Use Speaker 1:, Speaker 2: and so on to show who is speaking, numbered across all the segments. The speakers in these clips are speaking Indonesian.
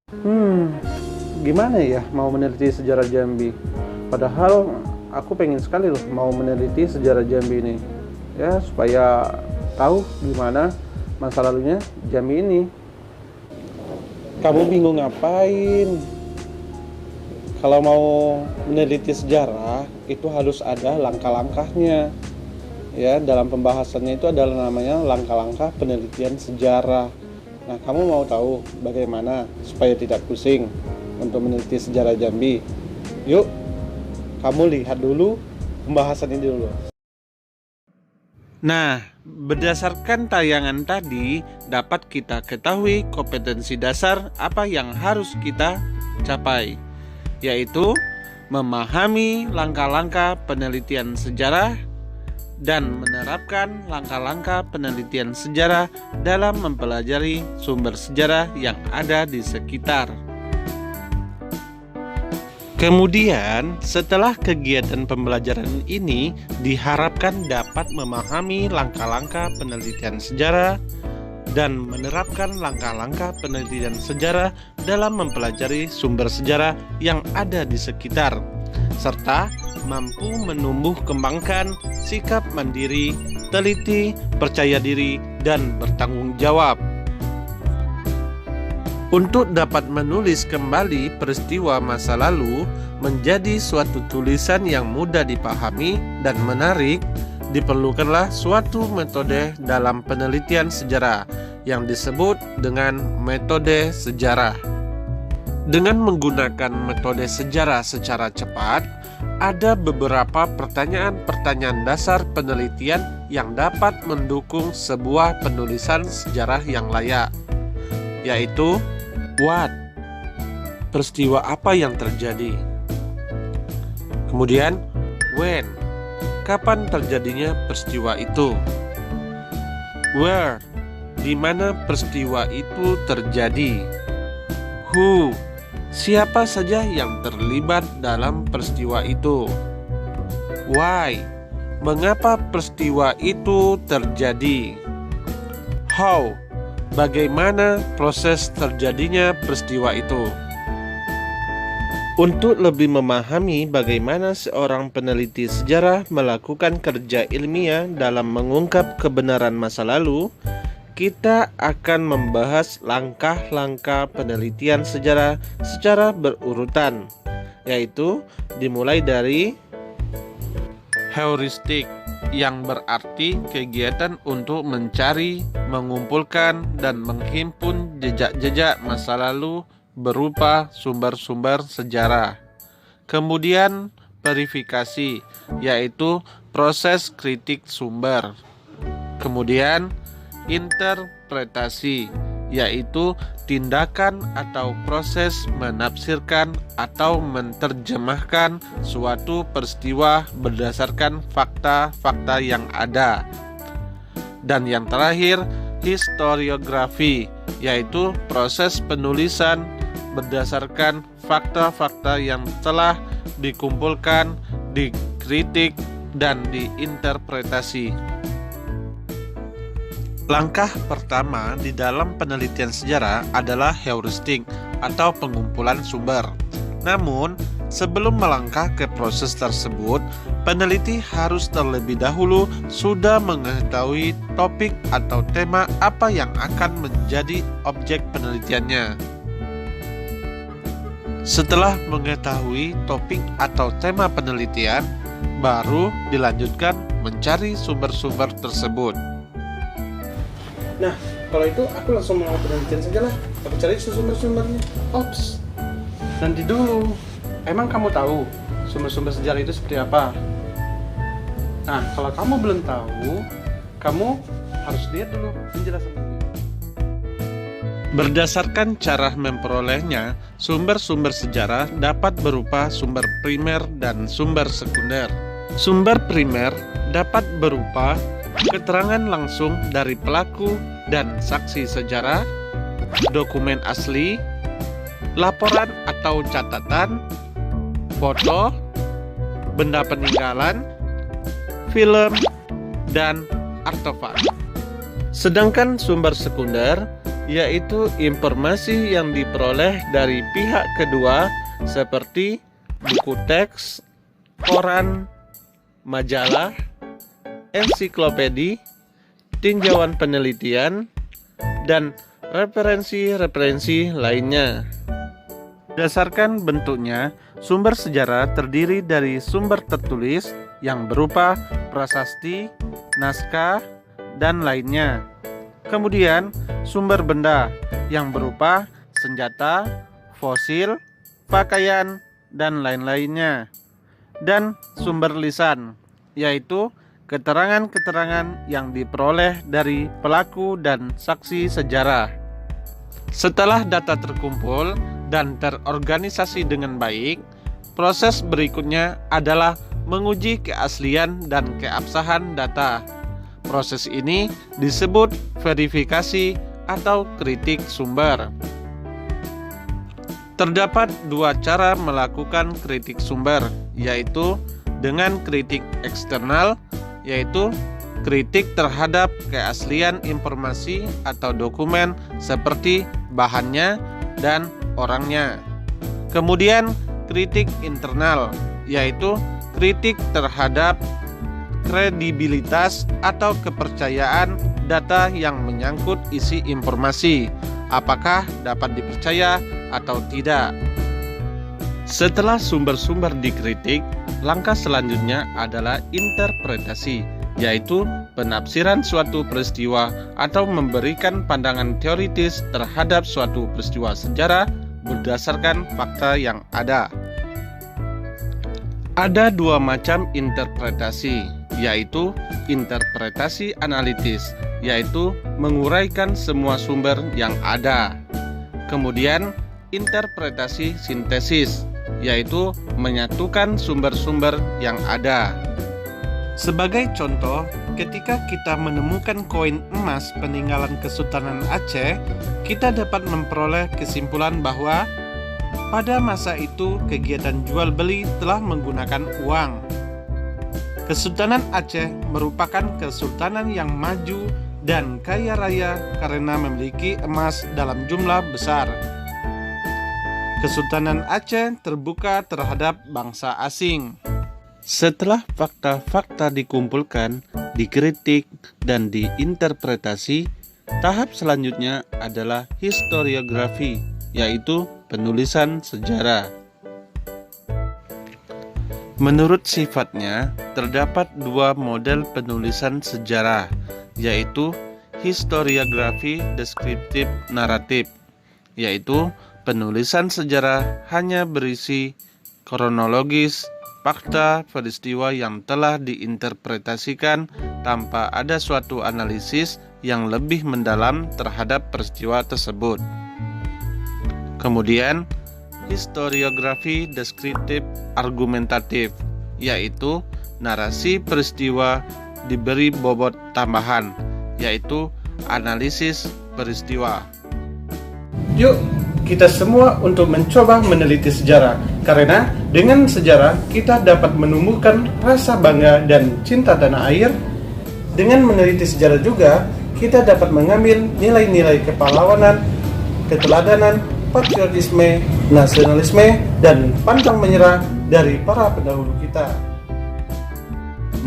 Speaker 1: Hmm, gimana ya mau meneliti sejarah Jambi? Padahal aku pengen sekali loh mau meneliti sejarah Jambi ini. Ya, supaya tahu gimana masa lalunya Jambi ini. Kamu bingung ngapain? Kalau mau meneliti sejarah, itu harus ada langkah-langkahnya. Ya, dalam pembahasannya itu adalah namanya langkah-langkah penelitian sejarah. Nah, kamu mau tahu bagaimana supaya tidak pusing untuk meneliti sejarah Jambi? Yuk, kamu lihat dulu pembahasan ini dulu.
Speaker 2: Nah, berdasarkan tayangan tadi, dapat kita ketahui kompetensi dasar apa yang harus kita capai, yaitu memahami langkah-langkah penelitian sejarah dan menerapkan langkah-langkah penelitian sejarah dalam mempelajari sumber sejarah yang ada di sekitar. Kemudian, setelah kegiatan pembelajaran ini diharapkan dapat memahami langkah-langkah penelitian sejarah dan menerapkan langkah-langkah penelitian sejarah dalam mempelajari sumber sejarah yang ada di sekitar, serta mampu menumbuh kembangkan sikap mandiri, teliti, percaya diri, dan bertanggung jawab. Untuk dapat menulis kembali peristiwa masa lalu menjadi suatu tulisan yang mudah dipahami dan menarik, diperlukanlah suatu metode dalam penelitian sejarah yang disebut dengan metode sejarah. Dengan menggunakan metode sejarah secara cepat, ada beberapa pertanyaan-pertanyaan dasar penelitian yang dapat mendukung sebuah penulisan sejarah yang layak, yaitu what? Peristiwa apa yang terjadi? Kemudian, when? Kapan terjadinya peristiwa itu? Where? Di mana peristiwa itu terjadi? Who? Siapa saja yang terlibat dalam peristiwa itu? Why? Mengapa peristiwa itu terjadi? How? Bagaimana proses terjadinya peristiwa itu? Untuk lebih memahami bagaimana seorang peneliti sejarah melakukan kerja ilmiah dalam mengungkap kebenaran masa lalu, kita akan membahas langkah-langkah penelitian sejarah secara berurutan, yaitu dimulai dari heuristik, yang berarti kegiatan untuk mencari, mengumpulkan, dan menghimpun jejak-jejak masa lalu berupa sumber-sumber sejarah. Kemudian verifikasi, yaitu proses kritik sumber. Kemudian interpretasi, yaitu tindakan atau proses menafsirkan atau menerjemahkan suatu peristiwa berdasarkan fakta-fakta yang ada. Dan yang terakhir, historiografi, yaitu proses penulisan berdasarkan fakta-fakta yang telah dikumpulkan, dikritik, dan diinterpretasi. Langkah pertama di dalam penelitian sejarah adalah heuristik atau pengumpulan sumber. Namun, sebelum melangkah ke proses tersebut, peneliti harus terlebih dahulu sudah mengetahui topik atau tema apa yang akan menjadi objek penelitiannya. Setelah mengetahui topik atau tema penelitian, baru dilanjutkan mencari sumber-sumber tersebut.
Speaker 1: Nah, kalau itu aku langsung mau penelitian saja lah. Aku cari sumber-sumbernya. Ops, nanti dulu. Emang kamu tahu sumber-sumber sejarah itu seperti apa? Nah, kalau kamu belum tahu, kamu harus lihat dulu penjelasan ini.
Speaker 2: Berdasarkan cara memperolehnya, sumber-sumber sejarah dapat berupa sumber primer dan sumber sekunder. Sumber primer dapat berupa keterangan langsung dari pelaku dan saksi sejarah, dokumen asli, laporan atau catatan, foto, benda peninggalan, film, dan artefak. Sedangkan sumber sekunder yaitu informasi yang diperoleh dari pihak kedua seperti buku teks, koran, majalah, ensiklopedi, tinjauan penelitian, dan referensi-referensi lainnya. Berdasarkan bentuknya, sumber sejarah terdiri dari sumber tertulis yang berupa prasasti, naskah, dan lainnya. Kemudian, sumber benda yang berupa senjata, fosil, pakaian, dan lain-lainnya. Dan sumber lisan, yaitu keterangan-keterangan yang diperoleh dari pelaku dan saksi sejarah. Setelah data terkumpul dan terorganisasi dengan baik, proses berikutnya adalah menguji keaslian dan keabsahan data. Proses ini disebut verifikasi atau kritik sumber. Terdapat dua cara melakukan kritik sumber, yaitu dengan kritik eksternal, yaitu kritik terhadap keaslian informasi atau dokumen seperti bahannya dan orangnya. Kemudian kritik internal, yaitu kritik terhadap kredibilitas atau kepercayaan data yang menyangkut isi informasi, apakah dapat dipercaya atau tidak. Setelah sumber-sumber dikritik, langkah selanjutnya adalah interpretasi, yaitu penafsiran suatu peristiwa atau memberikan pandangan teoritis terhadap suatu peristiwa sejarah berdasarkan fakta yang ada. Ada dua macam interpretasi, yaitu interpretasi analitis, yaitu menguraikan semua sumber yang ada. Kemudian interpretasi sintesis, yaitu menyatukan sumber-sumber yang ada. Sebagai contoh, ketika kita menemukan koin emas peninggalan Kesultanan Aceh, kita dapat memperoleh kesimpulan bahwa pada masa itu kegiatan jual beli telah menggunakan uang. Kesultanan Aceh merupakan kesultanan yang maju dan kaya raya karena memiliki emas dalam jumlah besar. Kesultanan Aceh terbuka terhadap bangsa asing. Setelah fakta-fakta dikumpulkan, dikritik, dan diinterpretasi, tahap selanjutnya adalah historiografi, yaitu penulisan sejarah. Menurut sifatnya, terdapat dua model penulisan sejarah, yaitu historiografi deskriptif naratif, yaitu penulisan sejarah hanya berisi kronologis, fakta peristiwa yang telah diinterpretasikan tanpa ada suatu analisis yang lebih mendalam terhadap peristiwa tersebut. Kemudian, historiografi deskriptif argumentatif, yaitu narasi peristiwa diberi bobot tambahan, yaitu analisis peristiwa.
Speaker 1: Yuk, kita semua untuk mencoba meneliti sejarah, karena dengan sejarah kita dapat menumbuhkan rasa bangga dan cinta tanah air. Dengan meneliti sejarah juga, kita dapat mengambil nilai-nilai kepahlawanan, keteladanan, patriotisme, nasionalisme, dan pantang menyerah dari para pendahulu kita.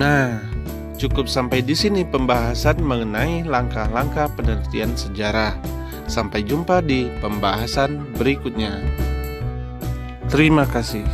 Speaker 2: Nah, cukup sampai di sini pembahasan mengenai langkah-langkah penelitian sejarah. Sampai jumpa di pembahasan berikutnya. Terima kasih.